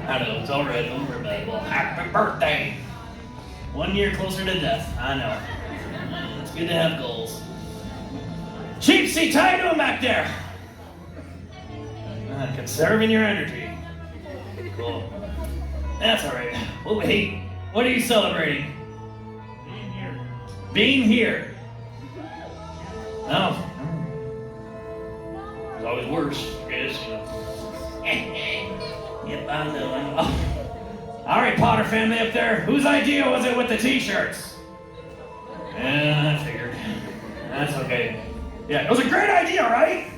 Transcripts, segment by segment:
I know, it's alright, don't worry about it. Well, happy birthday! 1 year closer to death, I know. It's good to have goals. Cheap seats, how you doing back there? Conserving your energy. Cool. That's alright. Well, hey, what are you celebrating? Being here. Being here. Oh. There's always worse, I guess, you know. Yep, I know. All right, Potter family up there. Whose idea was it with the t-shirts? Yeah, I figured. That's okay. Yeah, it was a great idea, right?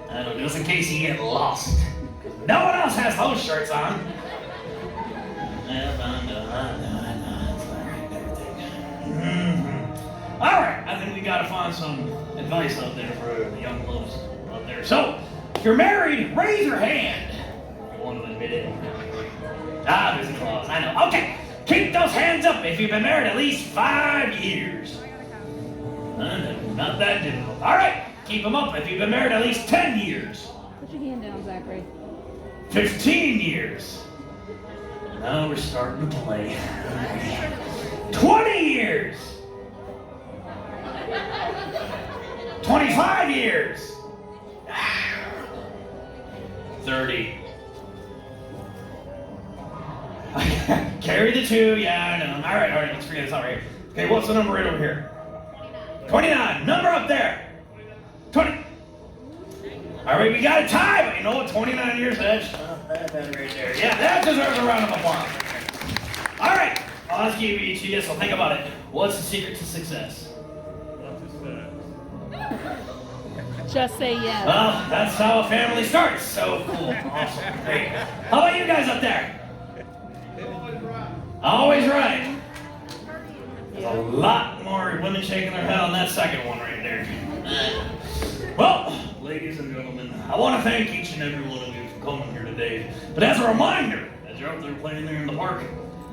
I don't know, just in case you get lost. No one else has those shirts on. Yeah, I know. It's all right, everything. All right, I think we gotta find some advice out there for the young loves out there. So, if you're married, raise your hand. You want to admit it? Ah, there's a clause. I know. Okay, keep those hands up if you've been married at least 5 years. I know, not that difficult. All right, keep them up if you've been married at least 10 years. Put your hand down, Zachary. 15 years. Now we're starting to play. 20 years. 25 years. 30. Carry the 2, yeah, I know. All right, let's forget it's all right. Okay, what's the number right over here? 29, number up there. 20. All right, we got a tie, but you know what, 29 years, that's not that bad right there. Yeah, that deserves a round of applause. All right, I'll ask you each of you, so think about it. What's the secret to success? Just say yes. Well, that's how a family starts, so cool, awesome, great. How about you guys up there? Always right. There's a lot more women shaking their head on that second one right there. Well, ladies and gentlemen, I want to thank each and every one of you for coming here today. But as a reminder, as you're out there playing there in the park,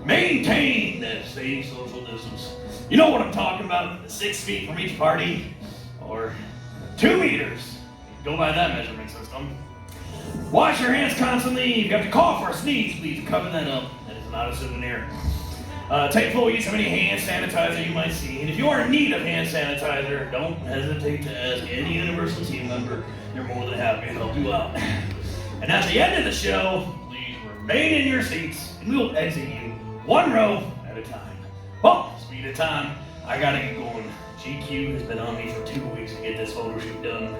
maintain that safe social distance. You know what I'm talking about, 6 feet from each party, or 2 meters. Go by that measurement system. Wash your hands constantly. If you have to cough or sneeze, please cover that up. That is not a souvenir. Take full use of any hand sanitizer you might see. And if you are in need of hand sanitizer, don't hesitate to ask any Universal team member. They're more than happy to help you out. And at the end of the show, please remain in your seats, and we will exit you 1 row at a time. Well, speed of time, I gotta get going. GQ has been on me for 2 weeks to get this photo shoot done.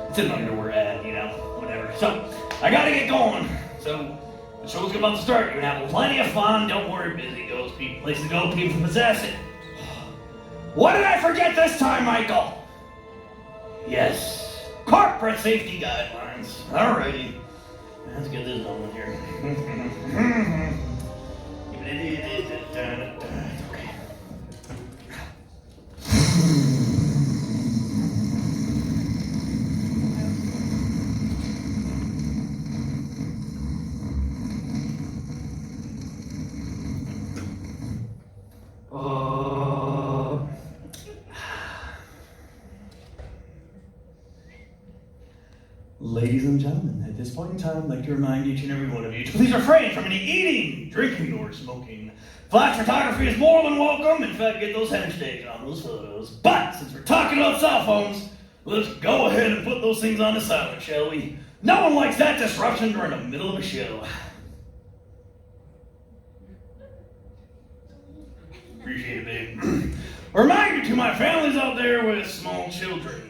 It's an underwear ad, you know, whatever. So, I gotta get going. So, the show's about to start. You're gonna have plenty of fun. Don't worry, busy goes. Place to go, people possess it. What did I forget this time, Michael? Yes, corporate safety guidelines. Alrighty. Let's get this going here. Okay. Ladies and gentlemen, at this point in time, I'd like to remind each and every one of you to please refrain from any eating, drinking, or smoking. Flash photography is more than welcome. In fact, get those hashtags on those photos. But since we're talking about cell phones, let's go ahead and put those things on the silent, shall we? No one likes that disruption during the middle of a show. Appreciate it, babe. A reminder to my families out there with small children.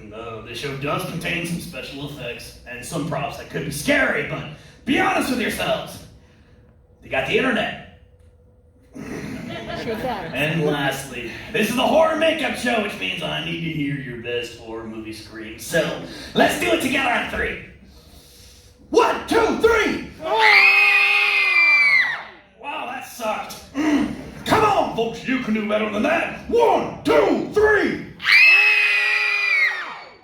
This show does contain some special effects and some props that could be scary, but be honest with yourselves. They got the internet. Sure does. And lastly, this is the horror makeup show, which means I need to hear your best horror movie screams. So, let's do it together on 3. 1, 2, 3! Wow, that sucked. Come on, folks, you can do better than that. 1, 2, 3!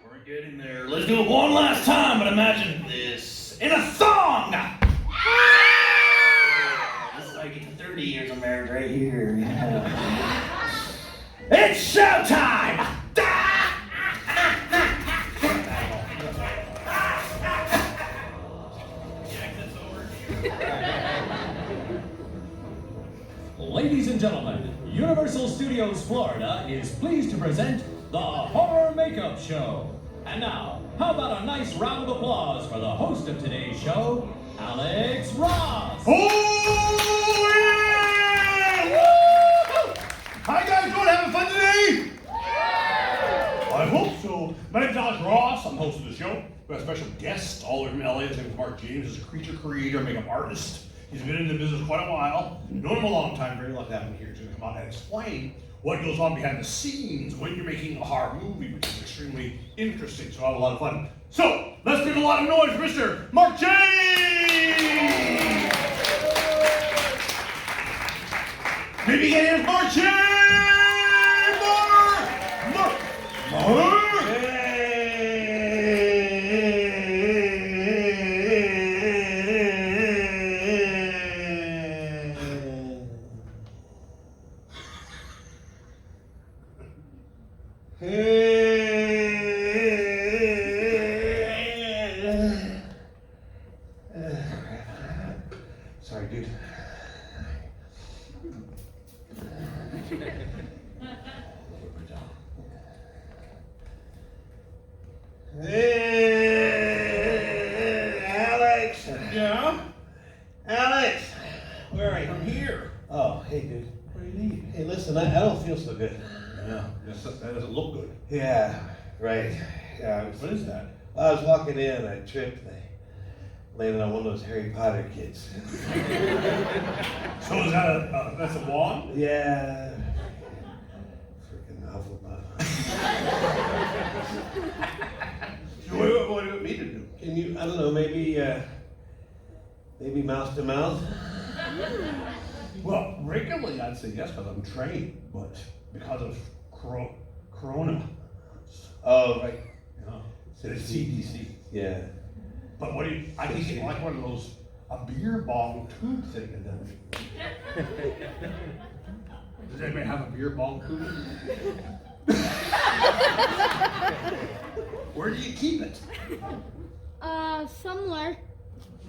We're getting there. Let's do it one last time, but imagine this in a thong! This is how I get to 30 years of marriage right here. It's showtime! Yeah, that's over. Naples, Florida is pleased to present the Horror Makeup Show. And now, how about a nice round of applause for the host of today's show, Alex Ross. Oh, yeah! Woo! Hi, guys. Doing? Having fun today? I hope so. My name's Alex Ross. I'm the host of the show. We have a special guest all the way from LA. His name is Mark James. He's a creature creator, makeup artist. He's been in the business quite a while. Known him a long time. Very lucky to have him here. He's going to come out and explain what goes on behind the scenes when you're making a horror movie, which is extremely interesting. So I have a lot of fun. So let's give a lot of noise for Mr. Mark James. Maybe get in Mark James. Mark. Sorry, dude. Hey, Alex. Yeah? Alex, where are you? I'm here. Oh, hey, dude. What do you need? Hey, listen, I don't feel so good. Yeah, that doesn't look good. Yeah, right. Yeah, What is that? I was walking in, I tripped, and I landed on one of those Harry Potter kids. So is that that's a wand? Yeah. Freaking novel buff. What do you want me to do? Can you, I don't know, maybe mouth to mouth? Well, regularly I'd say yes because I'm trained, but because of Corona, Oh, right. you know, it's CDC. Yeah. But what do you, I think it's like one of those, a beer bong tube thing and then. Does anybody have a beer bong tube? Where do you keep it? Somewhere.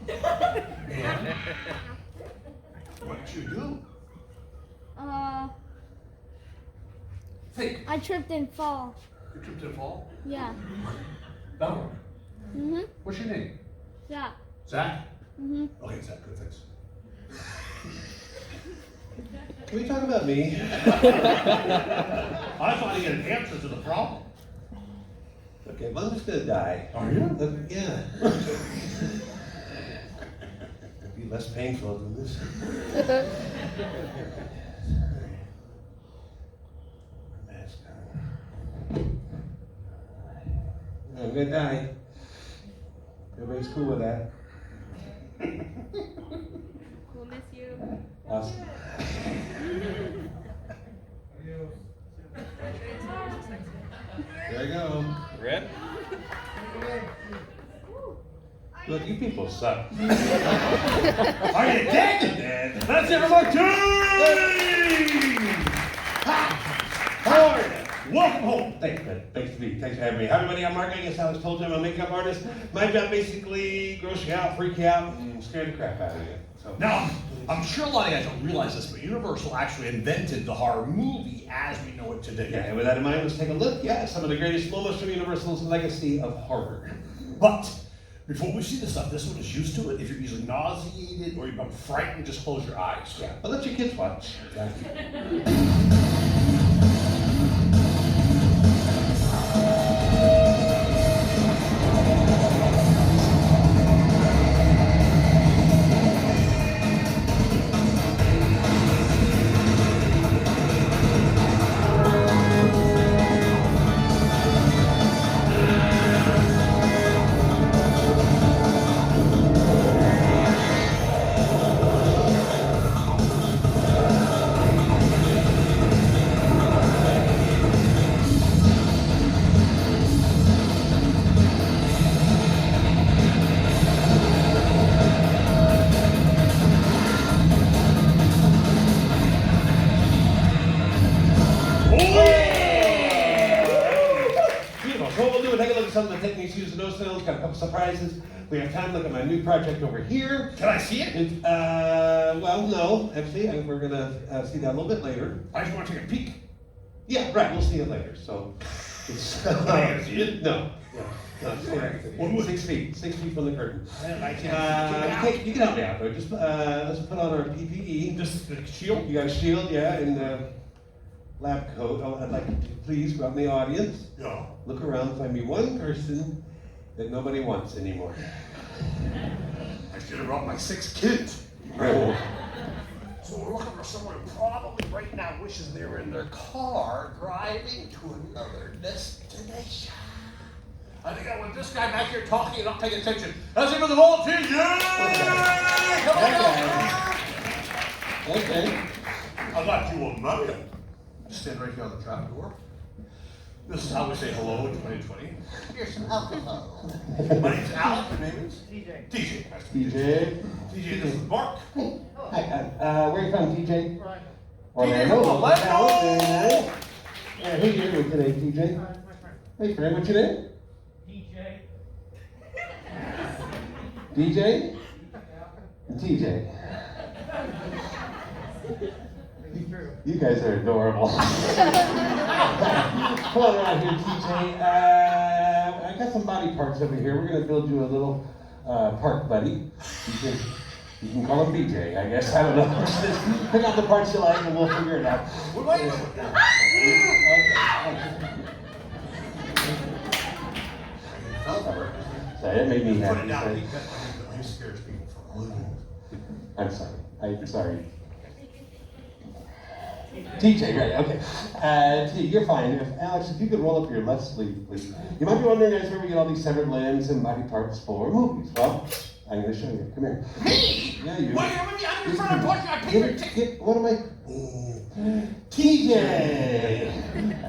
And what you do? Think. I tripped and fall. You tripped and fall? Yeah. That one. Mhm. What's your name? Yeah. Zach? Mhm. Okay, Zach, good, thanks. Can we talk about me? I just want to get an answer to the problem. Okay, well, I'm just gonna die. Are you? Yeah. It'd be less painful than this. Mask on. I'm gonna die. Everybody's cool with that. We'll miss you. Awesome. There I go. Red? Look, you people suck. Are you dead? That's it for Mark James! How are you? Welcome home. Thanks, man. Thanks for having me. Hi, everybody. I'm Mark. I guess Alex told you I'm a makeup artist. My job basically gross you out, freak you out, and scare the crap out of you. So. Now, I'm sure a lot of you guys don't realize this, but Universal actually invented the horror movie as we know it today. Yeah, and with that in mind, let's take a look. Yeah, some of the greatest moments from Universal's legacy of horror. But before we see the stuff, this one is used to it. If you're easily nauseated or you become frightened, just close your eyes. Yeah, but let your kids watch. Yeah. Some of the techniques used in those films, got a couple surprises. We have time to look at my new project over here. Can I see it? Well, no, actually, we're gonna see that a little bit later. I just want to take a peek. Yeah, right, we'll see it later, so. It's, no. No, 6 feet, 6 feet from the curtain. You can help me out, though. Just let's put on our PPE. Just the shield? You got a shield, yeah, and lab coat. Oh, I'd like you to please go out in the audience. Yeah. Look around, find me one person that nobody wants anymore. I should have brought my 6 kids. Oh. So we're looking for someone who probably right now wishes they were in their car driving to another destination. I think I want this guy back here talking and not paying attention. Let's give him the ball, TJ! Come on down! Okay. I got you a nugget. Stand right here on the trap door. This is how we say hello in 2020. Here's some alcohol. My name's Alan. Your name is? TJ. TJ. Nice to meet you. TJ. TJ, this is Mark. Hi, where are you from, TJ? Right. Orlando. Orlando! Yeah, who are you here with today, TJ? Hey, friend, what's your name? DJ? And TJ. You guys are adorable. Come on around here, TJ. I got some body parts over here. We're gonna build you a little park buddy. You can call him BJ, I guess. I don't know. Pick out the parts you like and we'll figure it out. What am I doing? Sorry, that made me Put it happy. down. He scares people from moving. I'm sorry. TJ, right, okay. T, you're fine. Alex, if you could roll up your left sleeve, please. You might be wondering, guys, where we get all these severed limbs and body parts for movies. Well, I'm going to show you. Come here. Me? Yeah, you. What are you? I'm in front of Bush. I paid your ticket. What am I? TJ!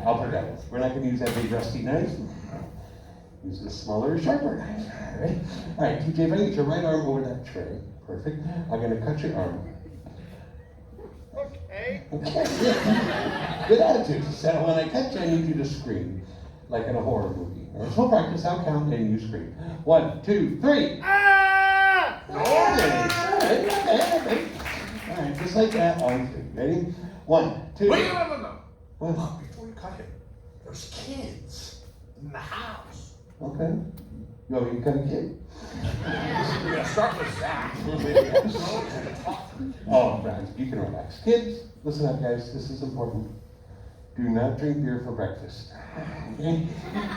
I'll put it down. We're not going to use that big rusty knife. Use this smaller, sharper knife. All right? All right, TJ, if I get your right arm over that tray. Perfect. I'm going to cut your arm. Okay. Good attitude. So when I cut you, I need you to scream, like in a horror movie. All right, so practice. I'll count and you scream. 1, 2, 3. Ah! Okay. All right, just like that. On 3. Ready? 1, 2. Wait, no. What? Before you cut him, there's kids in the house. Okay. You want me to cut a kid? We're gonna start with that. Oh, right. You can relax. Kids, listen up, guys. This is important. Do not drink beer for breakfast. Okay?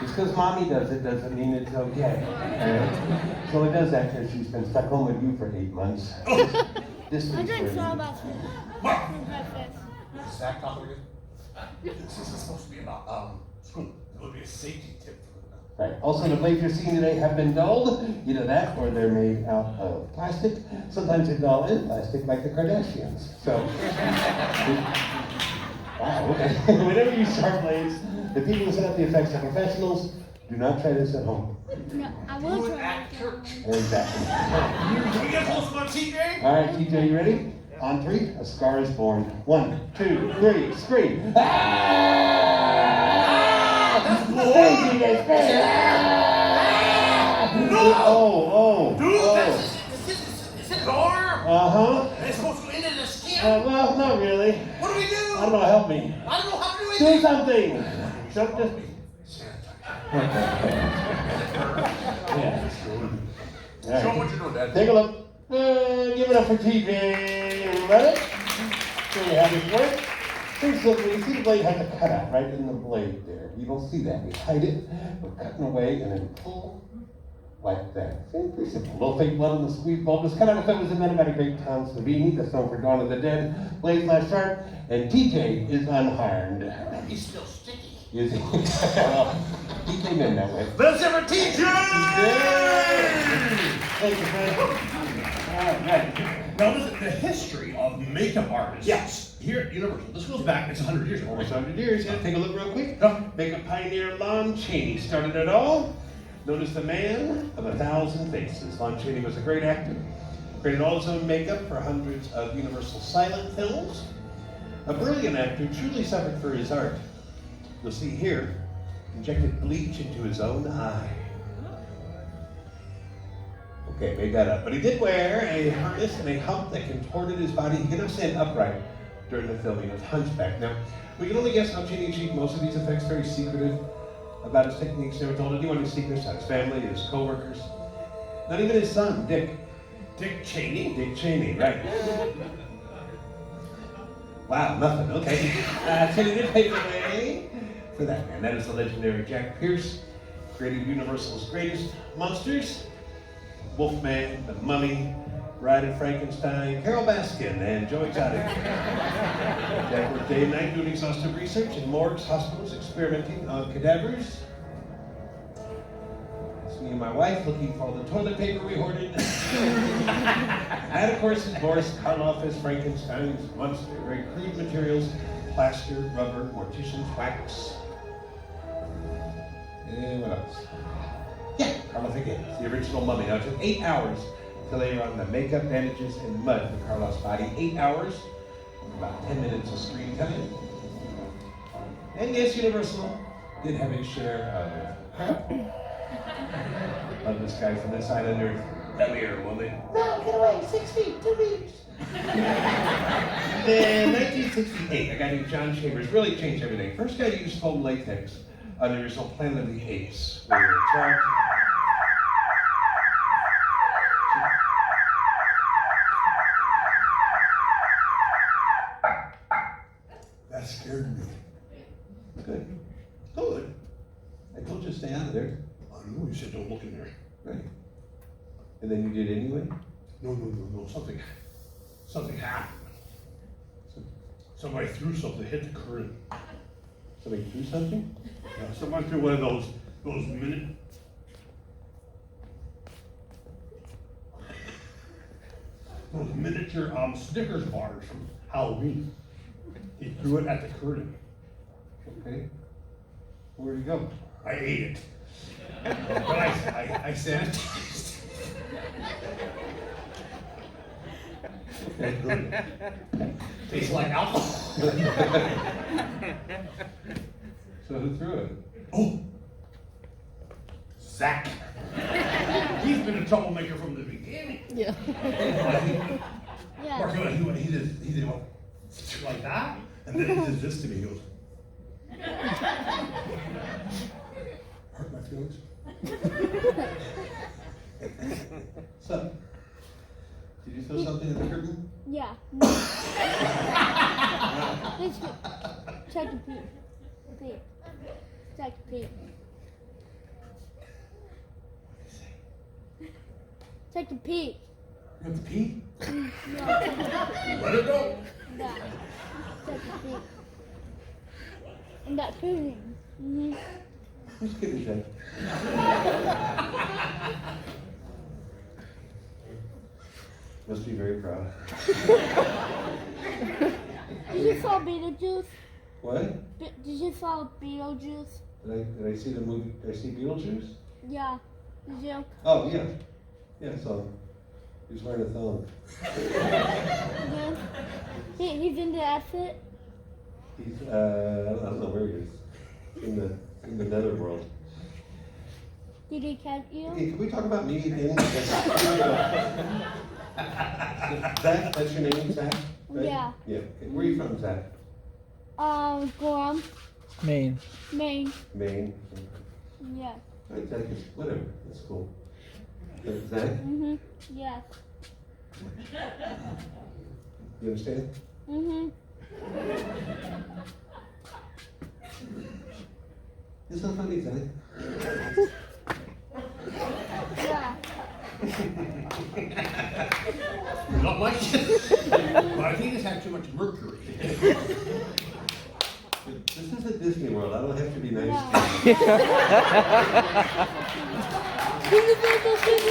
Just because mommy does it doesn't mean it's okay. Right? So it does that because she's been stuck home with you for 8 months. I drink Starbucks for breakfast. Zach, talk again. This is supposed to be about school. It would be a safety tip for them. Right. Also, the blades you're seeing today have been dulled. Either that or they're made out of plastic. Sometimes they dull in plastic like the Kardashians. So, wow, okay. Whenever you use sharp blades, the people who set up the effects are professionals. Do not try this at home. No, I will Do it try. at church. Exactly. Can we get close to TJ? All right, TJ, you ready? On 3, a scar is born. 1, 2, 3, scream. Thank you guys. No! Oh. Dude, that's his arm. Uh-huh. It's supposed to go into the skin. Well, not really. What do we do? I don't know, help me. I don't know how to do Do anything. something. Don't just... Yeah. Show them what you're doing, Dad. Take a look. Give it up for TJ, everybody. There you have his work. You see the blade has a cutout right in the blade there. You don't see that. We hide it. We're cutting away and then pull like that. Pretty simple. Little fake blood in the squeeze bulb. This kind of effect was invented by the great Tom Savini, that's known for Dawn of the Dead. Blade flash sharp, and TJ is unharmed. He's still sticky. Is he? Well, he came in that way. Let's have a TJ! Thank you, friend. All right. Now, listen, the history of makeup artists. Yes. Here at Universal. This goes back, it's 100 years ago. Almost 100 years, yeah. Take a look real quick. Yeah. Makeup pioneer Lon Chaney started it all. Known as the man of 1,000 faces. Lon Chaney was a great actor. Created all his own makeup for hundreds of Universal silent films. A brilliant actor, truly suffered for his art. You'll see here, injected bleach into his own eye. Okay, made that up. But he did wear a harness and a hump that contorted his body. He could not stand upright during the filming of Hunchback. Now, we can only guess how Cheney achieved most of these effects, very secretive about his techniques. Never told anyone his secrets, not his family, his co-workers, not even his son, Dick. Dick Cheney? Dick Cheney, right. Wow, nothing, okay. Cheney did pave the way for that man. That is the legendary Jack Pierce, created Universal's greatest monsters, Wolfman, The Mummy, Bride of Frankenstein, Carol Baskin, and Joe Exotic. Jack worked day and night doing exhaustive research in morgues, hospitals, experimenting on cadavers. It's me and my wife looking for all the toilet paper we hoarded. And of course, his Boris Karloff as Frankenstein's monster. Very crude materials, plaster, rubber, mortician's wax. And what else? Yeah, Karloff again. It's the original Mummy. Now, it took 8 hours to layer on the makeup, bandages, and mud for Karloff's body. 8 hours, about 10 minutes of screen time. And yes, Universal did have a share of this guy from this island Earth. Come here, woman. No, get away. 6 feet, 2 meters. Then 1968, a guy named John Chambers really changed everything. First guy to use foam latex on the original Planet of the Apes. That scared me. Good. Good. I told you to stay out of there. I know you said don't look in there. Right. And then you did anyway? No. Something happened. Somebody threw something, hit the current. Somebody threw something? Yeah, somebody threw one of those miniature Snickers bars from Halloween. He threw it at the curtain. Okay. Where'd he go? I ate it. But I sanitized. Okay. Tastes like alcohol. So who threw it? Oh, Zach. He's been a troublemaker from the beginning. Yeah. Yeah. Mark, he did what? Like that? And then he did this to me. He goes, hurt my feelings. So, did you throw something at the curtain? Yeah. Check the peep. Peep. Check the peep. Check the peep. You have to pee? No. Let it go. That. Check the peep. And that feeling. Mm-hmm. Who's kid is that? Must be very proud. Did you saw Beetlejuice? What? Did you saw Beetlejuice? Did I see the movie? Did I see Beetlejuice? Yeah. Did you? Oh, yeah. Yeah, so he was wearing a thong. Yeah. He's in the outfit. He's, I don't know where he is. In the netherworld. Did he catch you? Okay, can we talk about me again? Zach, that's your name, Zach? Right? Yeah. Yeah. Okay. Where are you from, Zach? Guam. Maine. Maine. Maine. Yeah. All right, Zach, whatever. That's cool. Zach, Mhm. Yes. you understand? Mhm. It's not funny, Zach. Yeah. Not like it. But I think it's had too much mercury. This is a Disney World. I don't have to be nice Yeah. to you.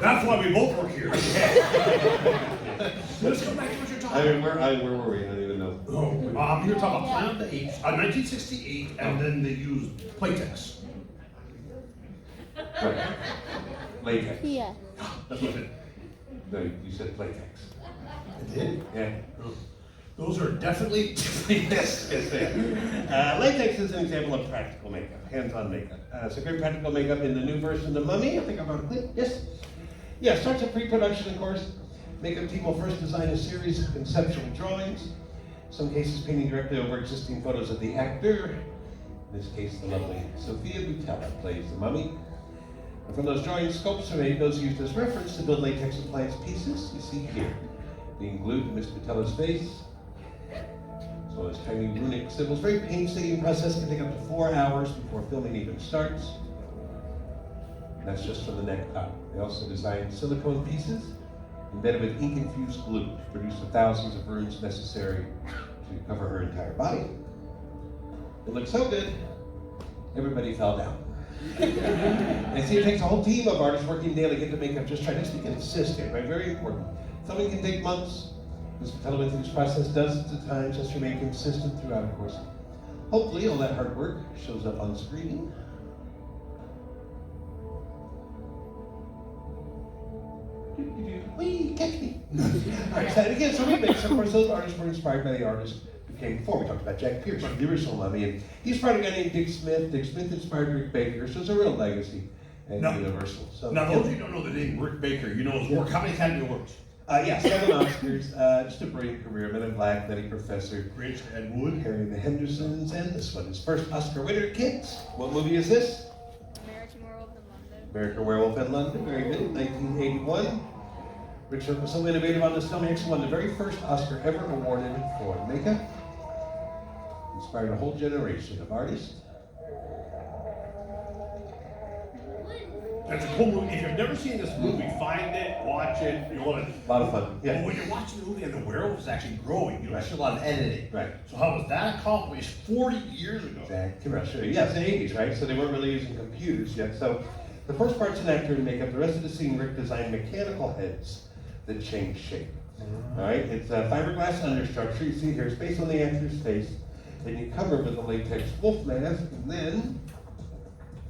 That's why we both work here. Let's go back to what you're talking I about. mean, where were we? I don't even know. Oh, you're talking about Planet of the Apes, 1968, and then they used Playtex. Right. Latex. Yeah. That's what it. No, you said latex. I did. Yeah. Those are definitely. Yes, they are. Latex is an example of practical makeup, hands-on makeup. It's a great practical makeup in the new version of The Mummy. I think I brought a clip. Yes. Yeah, starts at pre-production, of course. Makeup team will first design a series of conceptual drawings. In some cases, painting directly over existing photos of the actor. In this case, the lovely Sophia Butella plays the mummy. And from those drawings, sculpts are made, those used as reference to build latex appliance pieces you see here, being glued to Miss Butella's face, as well as tiny runic symbols. Very painstaking process, can take up to 4 hours before filming even starts. And that's just from the neck up. They also designed silicone pieces embedded with ink-infused glue to produce the thousands of runes necessary to cover her entire body. It looked so good, everybody fell down. And see, it takes a whole team of artists working daily to get the makeup just right. Let's be consistent, right? Very important. Something can take months. Ms. Patella went through this process dozens of times just to remain consistent throughout, of course. Hopefully, all that hard work shows up on screen. Wee, catch me. All right, so again, so remakes. Of course, those artists were inspired by the artists who came before. We talked about Jack Pierce, the original Mummy, and he inspired a guy named Dick Smith. Dick Smith inspired Rick Baker, so it's a real legacy and universal. So, Now, those of you who don't know the name Rick Baker, you know his work. How many Academy Awards? Yeah, 7 Oscars, just a brilliant career. Men in Black, Nutty Professor, Rich Ed Wood. Harry and the Hendersons, and this one. His first Oscar winner, kids. What movie is this? American Werewolf in London. American Werewolf in London, very good, 1981. Richard was so innovative on this film, he actually won the very first Oscar ever awarded for makeup. Inspired a whole generation of artists. That's a cool movie. If you've never seen this movie, find it, watch it. You'll love it. A lot of fun, But yeah. when you're watching the movie and the werewolf is actually growing, you see a lot of editing. Right. So how was that accomplished 40 years ago? Exactly, right, sure. Yeah, it's the 80s, right? So they weren't really using computers yet. So the first part's an actor in makeup. The rest of the scene, Rick designed mechanical heads that change shape. All right, it's a fiberglass understructure. You see here, it's based on the actor's face. Then you cover it with a latex wolf mask, and then,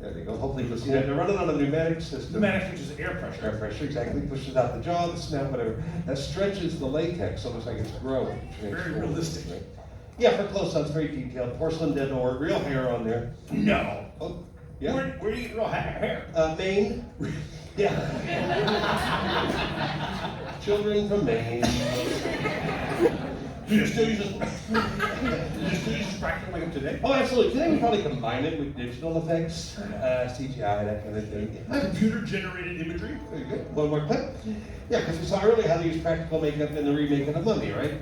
there they go. Hopefully you'll see that. They're running on a pneumatic system. Pneumatic, which is air pressure. Air pressure, exactly. Pushes out the jaw, the snout, whatever. That stretches the latex, so it looks like it's growing. Very realistic. Right? Yeah, for close-ups, very detailed. Porcelain dental, real hair on there. No. Oh, yeah. Where do you get real hair? Maine. Yeah. Children from Maine. Do you still use this practical makeup today? Oh, absolutely. Today we probably combine it with digital effects, CGI, that kind of thing. Computer-generated imagery? Very good. One more clip. Yeah, because we saw earlier how they use practical makeup in the remake of The Mummy, right?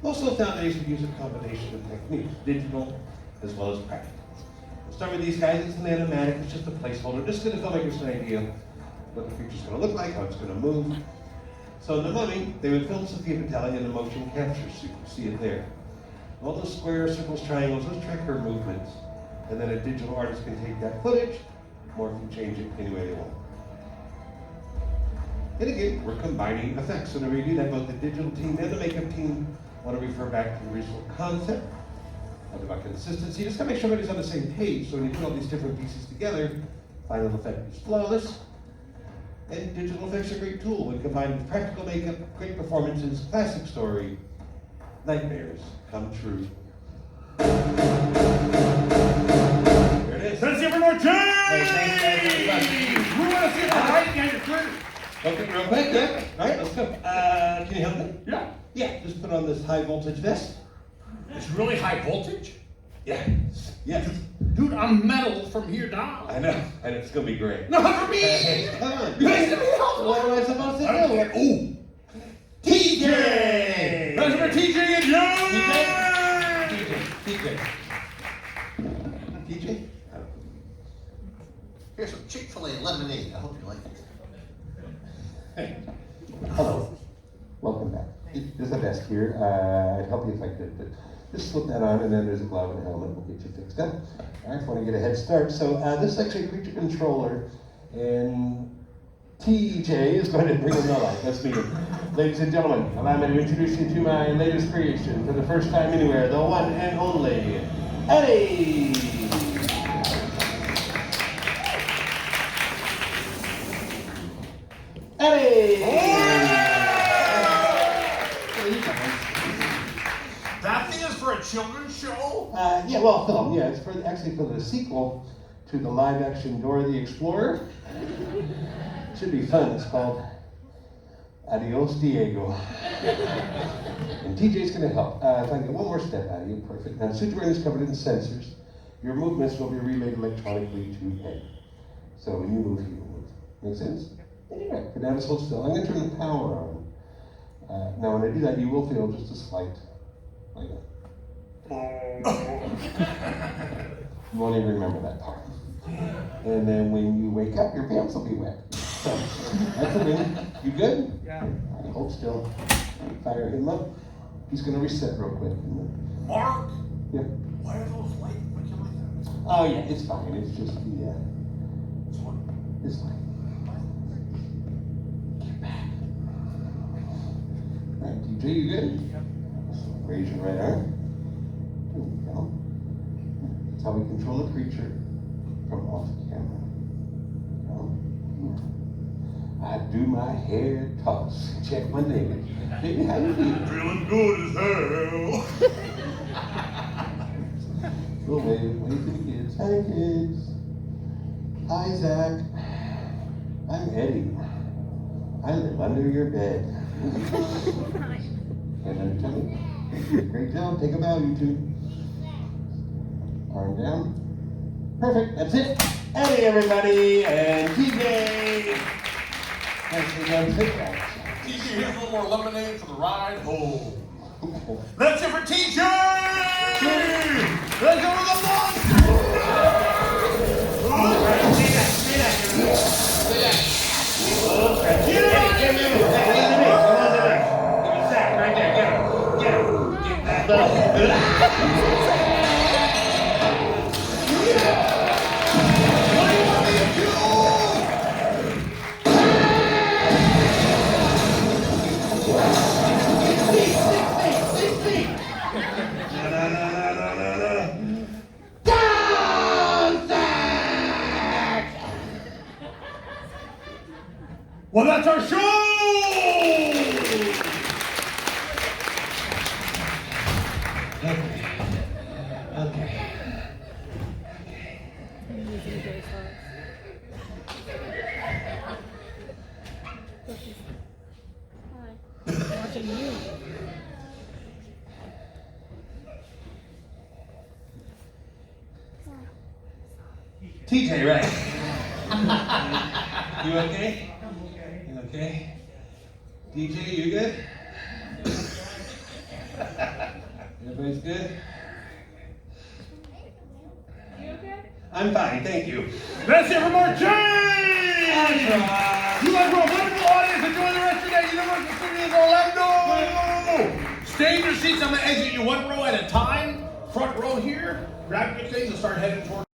Most of nowadays we use a combination of techniques, digital as well as practical. We'll start with these guys. It's an animatic. It's just a placeholder. Just to give the filmmakers an idea what the creature's going to look like, how it's going to move. So in The Mummy, they would film Sophia Butella in a motion capture suit. You see it there. All those squares, circles, triangles, those track her movements. And then a digital artist can take that footage, morph and change it any way they want. And again, we're combining effects. So to redo that, both the digital team and the makeup team want to refer back to the original concept. Talk about consistency. Just gotta make sure everybody's on the same page. So when you put all these different pieces together, final effect is flawless. And digital effects are a great tool when combined with practical makeup, great performances, classic story, nightmares come true. There it is. Let's see for more change! Hey, thanks, guys. We want to see the right behind your curtain. Okay, real quick, yeah. All right, let's go. Can you help me? Yeah. Yeah, just put on this high voltage vest. It's really high voltage. Yeah. Yes. Dude, I'm metal from here down. I know, and it's gonna be great. No, for me! Hey, come on. You guys didn't help. What am I supposed to do? Ooh! TJ! That's for TJ and John! TJ? Here's some Chick-fil-A lemonade. I hope you like it. Hey. Hello. Welcome back. There's a desk here. I'd help you if I could, but just slip that on, and then there's a glove and a helmet. We'll get you fixed up. All right, if you want to get a head start. So this is actually a creature controller, and TJ is going to bring him to life. Let's meet him. Ladies and gentlemen, allow me to introduce you to my latest creation for the first time anywhere, the one and only Eddie! Eddie! That thing is for a children's show? Yeah, well, film, yeah. It's actually for the sequel to the live-action Dora the Explorer. Should be fun. It's called Adios, Diego. And TJ's gonna help. If I get one more step out of you, perfect. Now the suit you're wearing is covered in sensors. Your movements will be relayed electronically to Ed. So when you move, he will move. Make sense? Yeah. For now, just hold still. I'm gonna turn the power on. Now when I do that, you will feel just a slight, like you won't even remember that part. And then when you wake up, your pants will be wet. So, that's a win. You good? Yeah. Hold still. Fire him up. He's gonna reset real quick. Mark, Yeah. why are those lights? Why can't like that? Oh yeah, it's fine. It's just the This one. it's fine. Get back. Alright, DJ, you good? Yep. Raise your right arm. There we go. That's how we control a creature from off camera. I do my hair toss. Check my name. Baby, how you feeling? Feeling good as hell. Go away, wait for the kids. Hi, kids. Hi, Zach. I'm Eddie. I live under your bed. And under tummy. Great job. Take a bow, you two. Arm down. Perfect. That's it. Eddie, everybody, and TJ. Nicely done. Sit back. TJ, here's a little more lemonade for the ride home. Let's it for TJ! Let's go to the monster! Well, that's our show! Okay. Watching you. TJ, right? You okay? You okay? DJ, you good? Everybody's good? You okay? I'm fine, thank you. Let's hear from our James! You guys were a wonderful audience. Enjoy the rest of your day. Universal Studios Orlando! Stay in your seats. I'm going to exit you one row at a time. Front row here. Grab your things and start heading towards